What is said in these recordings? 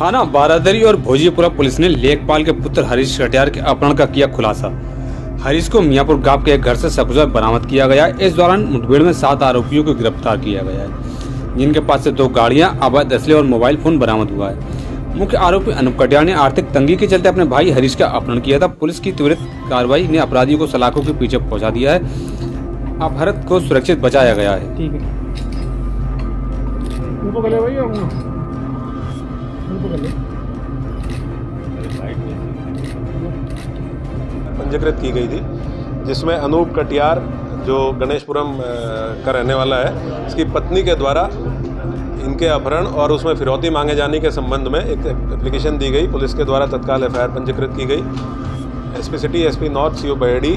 थाना बारादरी और भोजीपुरा पुलिस ने लेखपाल के पुत्र हरीश कटियार के अपहरण का किया खुलासा। हरीश को मियाँपुर गांव के एक घर से सकुशल बरामद किया गया। इस दौरान मुठभेड़ में 7 आरोपियों को गिरफ्तार किया गया है, जिनके पास से 2 गाड़ियां, अवैध असले और मोबाइल फोन बरामद हुआ है। मुख्य आरोपी अनूप कटियार ने आर्थिक तंगी के चलते अपने भाई हरीश का अपहरण किया था। पुलिस की त्वरित कार्रवाई ने अपराधियों को सलाखों के पीछे पहुंचा दिया है। अपहरण को सुरक्षित बचाया गया है। ठीक है, पंजीकृत की गई थी, जिसमें अनूप कटियार जो गणेशपुरम का रहने वाला है, इसकी पत्नी के द्वारा इनके अपहरण और उसमें फिरौती मांगे जाने के संबंध में एक एप्लीकेशन दी गई। पुलिस के द्वारा तत्काल एफआईआर पंजीकृत की गई। SP city, SP north, CO Baheri,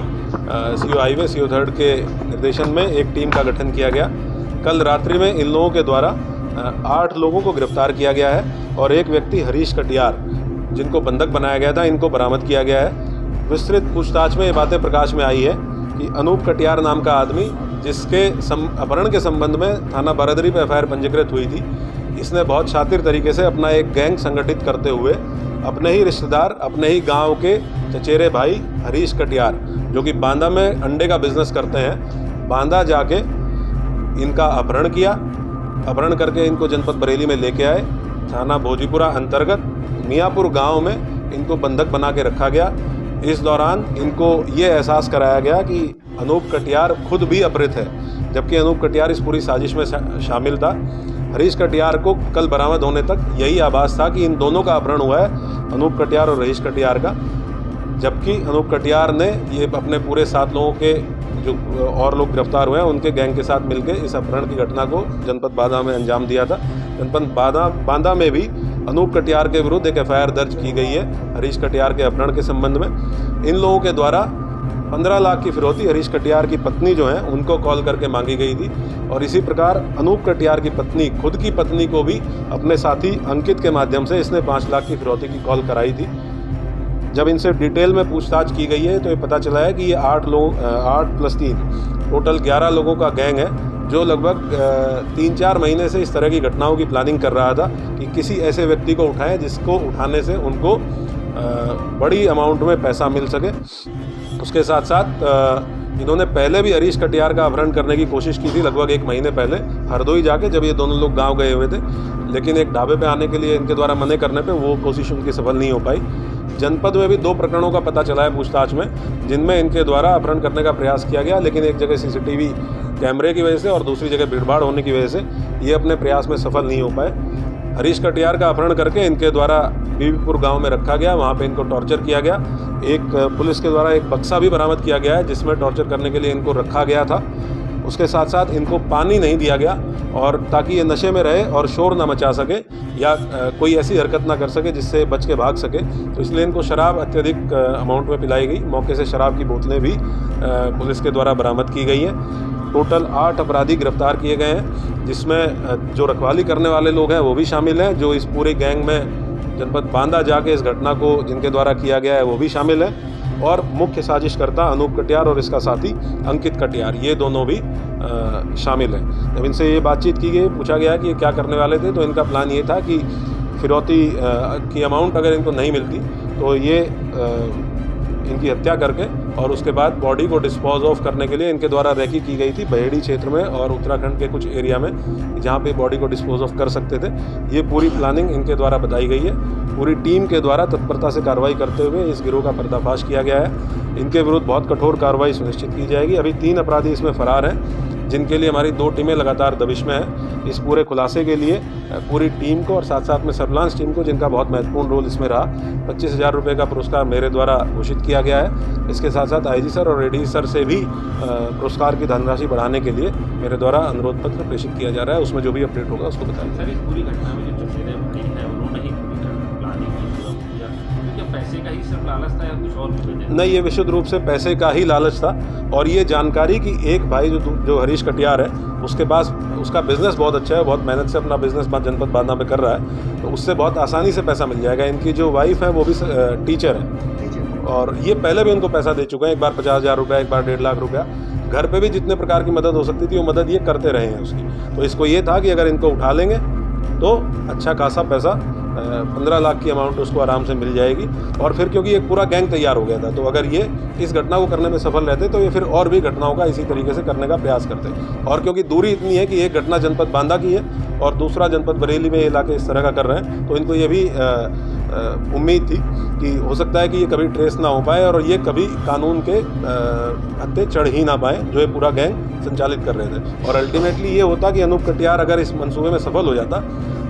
CO highway, CO third के निर्देशन में एक टीम का गठन किया गया। कल रात्रि में इन लोगों के द्वारा 8 लोगों को गिरफ्तार किया गया है और एक व्यक्ति हरीश कटियार, जिनको बंधक बनाया गया था, इनको बरामद किया गया है। विस्तृत पूछताछ में ये बातें प्रकाश में आई है कि अनूप कटियार नाम का आदमी, जिसके अपहरण के संबंध में थाना बारादरी पर एफआईआर पंजीकृत हुई थी, इसने बहुत शातिर तरीके से अपना एक गैंग संगठित करते हुए अपने ही रिश्तेदार, अपने ही गांव के चचेरे भाई हरीश कटियार, जो कि बांदा में अंडे का बिजनेस करते हैं, बांदा जाके इनका अपहरण किया। अपहरण करके इनको जनपद बरेली में लेके आए। थाना भोजीपुरा अंतर्गत मियाँपुर गांव में इनको बंधक बना के रखा गया। इस दौरान इनको ये एहसास कराया गया कि अनूप कटियार खुद भी अपहृत है, जबकि अनूप कटियार इस पूरी साजिश में शामिल था। हरीश कटियार को कल बरामद होने तक यही आभास था कि इन दोनों का अपहरण हुआ है, अनूप कटियार और हरीश कटियार का, जबकि अनूप कटियार ने ये अपने पूरे 7 लोगों के जो और लोग गिरफ्तार हुए हैं, उनके गैंग के साथ मिलकर इस अपहरण की घटना को जनपद बांदा में अंजाम दिया था। जनपद बांदा में भी अनूप कटियार के विरुद्ध एक एफआईआर दर्ज की गई है हरीश कटियार के अपहरण के संबंध में। इन लोगों के द्वारा 15 लाख की फिरौती हरीश कटियार की पत्नी जो है उनको कॉल करके मांगी गई थी और इसी प्रकार अनूप कटियार की पत्नी, खुद की पत्नी को भी अपने साथी अंकित के माध्यम से इसने 5 लाख की फिरौती की कॉल कराई थी। जब इनसे डिटेल में पूछताछ की गई है तो ये पता चला है कि ये 8 + 3 टोटल 11 लोगों का गैंग है, जो लगभग 3-4 महीने से इस तरह की घटनाओं की प्लानिंग कर रहा था कि किसी ऐसे व्यक्ति को उठाएं जिसको उठाने से उनको बड़ी अमाउंट में पैसा मिल सके। उसके साथ साथ इन्होंने पहले भी हरीश कटियार का अपहरण करने की कोशिश की थी, लगभग 1 महीने पहले हरदोई जाके, जब ये दोनों लोग गांव गए हुए थे, लेकिन एक ढाबे पे आने के लिए इनके द्वारा मना करने पे वो कोशिश उनकी सफल नहीं हो पाई। जनपद में भी 2 प्रकरणों का पता चला है पूछताछ में, जिनमें इनके द्वारा अपहरण करने का प्रयास किया गया, लेकिन एक जगह सीसीटीवी कैमरे की वजह से और दूसरी जगह भीड़भाड़ होने की वजह से ये अपने प्रयास में सफल नहीं हो पाए। हरीश कटियार का अपहरण करके इनके द्वारा बीबीपुर गांव में रखा गया, वहां पे इनको टॉर्चर किया गया। एक पुलिस के द्वारा एक बक्सा भी बरामद किया गया है जिसमें टॉर्चर करने के लिए इनको रखा गया था। उसके साथ साथ इनको पानी नहीं दिया गया, और ताकि ये नशे में रहे और शोर ना मचा सके या कोई ऐसी हरकत ना कर सके जिससे बच के भाग सके, तो इसलिए इनको शराब अत्यधिक अमाउंट में पिलाई गई। मौके से शराब की बोतलें भी पुलिस के द्वारा बरामद की गई हैं। टोटल 8 अपराधी गिरफ्तार किए गए हैं, जिसमें जो रखवाली करने वाले लोग हैं वो भी शामिल हैं, जो इस पूरे गैंग में जनपद बांदा जाके इस घटना को जिनके द्वारा किया गया है वो भी शामिल है, और मुख्य साजिशकर्ता अनूप कटियार और इसका साथी अंकित कटियार, ये दोनों भी शामिल हैं। जब इनसे ये बातचीत की गई, पूछा गया कि ये क्या करने वाले थे, तो इनका प्लान ये था कि फिरौती की अमाउंट अगर इनको नहीं मिलती तो ये इनकी हत्या करके और उसके बाद बॉडी को डिस्पोज ऑफ करने के लिए इनके द्वारा रैकी की गई थी बहेड़ी क्षेत्र में और उत्तराखंड के कुछ एरिया में, जहाँ पे बॉडी को डिस्पोज ऑफ कर सकते थे। ये पूरी प्लानिंग इनके द्वारा बताई गई है। पूरी टीम के द्वारा तत्परता से कार्रवाई करते हुए इस गिरोह का पर्दाफाश किया गया है। इनके विरुद्ध बहुत कठोर कार्रवाई सुनिश्चित की जाएगी। अभी 3 अपराधी इसमें फरार हैं, जिनके लिए हमारी 2 टीमें लगातार दबिश में हैं। इस पूरे खुलासे के लिए पूरी टीम को और साथ साथ में सर्विलांस टीम को, जिनका बहुत महत्वपूर्ण रोल इसमें रहा, 25,000 रुपये का पुरस्कार मेरे द्वारा घोषित किया गया है। इसके साथ साथ आईजी सर और एडीजी सर से भी पुरस्कार की धनराशि बढ़ाने के लिए मेरे द्वारा अनुरोध पत्र प्रेषित किया जा रहा है। उसमें जो भी अपडेट होगा उसको बताएंगे। सर, इस पूरी घटना में जो चचेरे भाई हैं उन्होंने ही प्लानिंग की, क्योंकि पैसे का ही सिर्फ लालच था या कुछ और भी? नहीं, ये विशुद्ध रूप से पैसे का ही लालच था, और ये जानकारी कि एक भाई जो हरीश कटियार है, उसके पास उसका बिजनेस बहुत अच्छा है, बहुत मेहनत से अपना बिजनेस जनपद बांदा में कर रहा है, तो उससे बहुत आसानी से पैसा मिल जाएगा। इनकी जो वाइफ है वो भी टीचर है, और ये पहले भी उनको पैसा दे चुके हैं, एक बार 50,000 रुपया, एक बार 1.5 लाख रुपया। घर पे भी जितने प्रकार की मदद हो सकती थी वो मदद ये करते रहे हैं उसकी। तो इसको ये था कि अगर इनको उठा लेंगे तो अच्छा खासा पैसा 15 लाख की अमाउंट उसको आराम से मिल जाएगी। और फिर क्योंकि एक पूरा गैंग तैयार हो गया था, तो अगर ये इस घटना को करने में सफल रहते तो ये फिर और भी घटनाओं का इसी तरीके से करने का प्रयास करते। और क्योंकि दूरी इतनी है कि एक घटना जनपद बांदा की है और दूसरा जनपद बरेली में ये इलाके इस तरह का कर रहे हैं, तो इनको ये भी उम्मीद थी कि हो सकता है कि ये कभी ट्रेस ना हो पाए और ये कभी कानून के हत्थे चढ़ ही ना पाए जो ये पूरा गैंग संचालित कर रहे थे। और अल्टीमेटली ये होता कि अनूप कटियार अगर इस मंसूबे में सफल हो जाता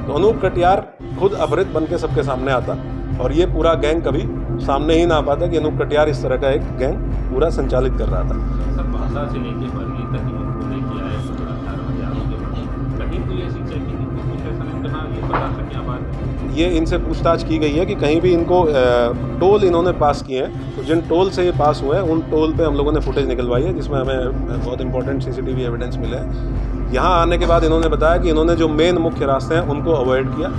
तो अनूप कटियार खुद अपहृत बन के सबके सामने आता और ये पूरा गैंग कभी सामने ही ना आ पाता कि अनूप कटियार इस तरह का एक गैंग पूरा संचालित कर रहा था। सर, बांदा से लेके बरेली तक इन्होंने किया है 17-18 के बाद कहीं कोई ऐसी चेकिंग कुछ ऐसा नहीं कहा, ये पता था क्या बात है? ये इनसे पूछताछ की गई है कि कहीं भी इनको टोल इन्होंने पास किए हैं, तो जिन टोल से ये पास हुए हैं उन टोल पे हम लोगों ने फुटेज निकलवाई है जिसमें हमें बहुत इंपॉर्टेंट सीसीटीवी एविडेंस मिले हैं। यहाँ आने के बाद इन्होंने बताया कि इन्होंने जो मेन मुख्य रास्ते हैं उनको अवॉइड किया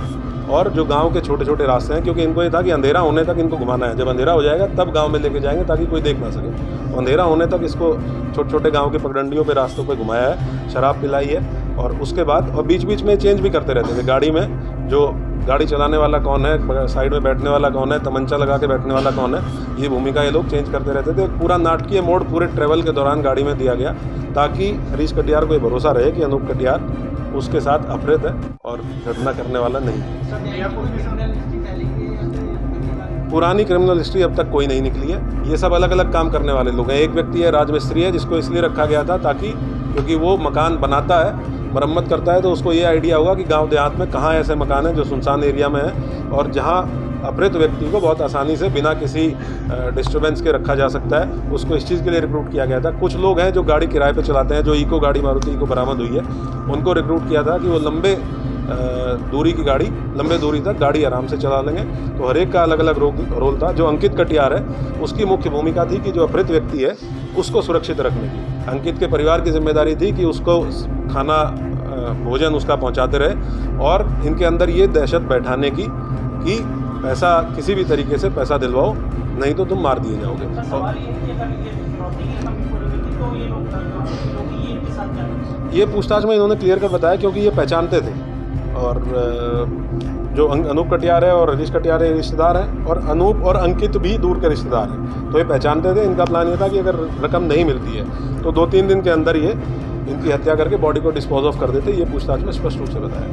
और जो गांव के छोटे छोटे रास्ते हैं, क्योंकि इनको ये था कि अंधेरा होने तक इनको घुमाना है, जब अंधेरा हो जाएगा तब गांव में लेके जाएंगे ताकि कोई देख ना सके। तो अंधेरा होने तक इसको छोटे छोटे गांव के पगडंडियों पे रास्तों पे घुमाया है, शराब पिलाई है और उसके बाद और बीच बीच में चेंज भी करते रहते थे गाड़ी में, जो गाड़ी चलाने वाला कौन है, साइड में बैठने वाला कौन है, तमंचा लगा के बैठने वाला कौन है, ये भूमिका ये लोग चेंज करते रहते थे। पूरा नाटकीय मोड पूरे ट्रेवल के दौरान गाड़ी में दिया गया ताकि हरीश कटियार को ये भरोसा रहे कि अनूप कटियार उसके साथ अपहृत है और घटना करने वाला नहीं। पुरानी क्रिमिनल हिस्ट्री अब तक कोई नहीं निकली है। ये सब अलग अलग काम करने वाले लोग हैं। एक व्यक्ति है राजमिस्त्री है जिसको इसलिए रखा गया था ताकि क्योंकि वो मकान बनाता है, मरम्मत करता है, तो उसको ये आइडिया होगा कि गांव देहात में कहाँ ऐसे मकान हैं जो सुनसान एरिया में है और जहाँ अपहृत व्यक्ति को बहुत आसानी से बिना किसी डिस्टर्बेंस के रखा जा सकता है। उसको इस चीज़ के लिए रिक्रूट किया गया था। कुछ लोग हैं जो गाड़ी किराए पे चलाते हैं, जो इको गाड़ी मारुति इको बरामद हुई है, उनको रिक्रूट किया था कि वो लंबे दूरी की गाड़ी, लंबे दूरी तक गाड़ी आराम से चला लेंगे। तो हर एक का अलग अलग रोल था। जो अंकित कटियार है उसकी मुख्य भूमिका थी कि जो अपहृत व्यक्ति है उसको सुरक्षित रखने की। अंकित के परिवार की जिम्मेदारी थी कि उसको खाना भोजन उसका पहुंचाते रहे और इनके अंदर ये दहशत बैठाने की कि पैसा किसी भी तरीके से पैसा दिलवाओ नहीं तो तुम मार दिए जाओगे। ये पूछताछ में इन्होंने क्लियर कर बताया क्योंकि ये पहचानते थे और जो अनूप कटियार है और हरीश कटियार है रिश्तेदार हैं और अनूप और अंकित भी दूर के रिश्तेदार हैं, तो ये पहचानते थे। इनका प्लान ये था कि अगर रकम नहीं मिलती है तो 2-3 दिन के अंदर ये इनकी हत्या करके बॉडी को डिस्पोज ऑफ कर देते। ये पूछताछ में स्पष्ट रूप से बताया।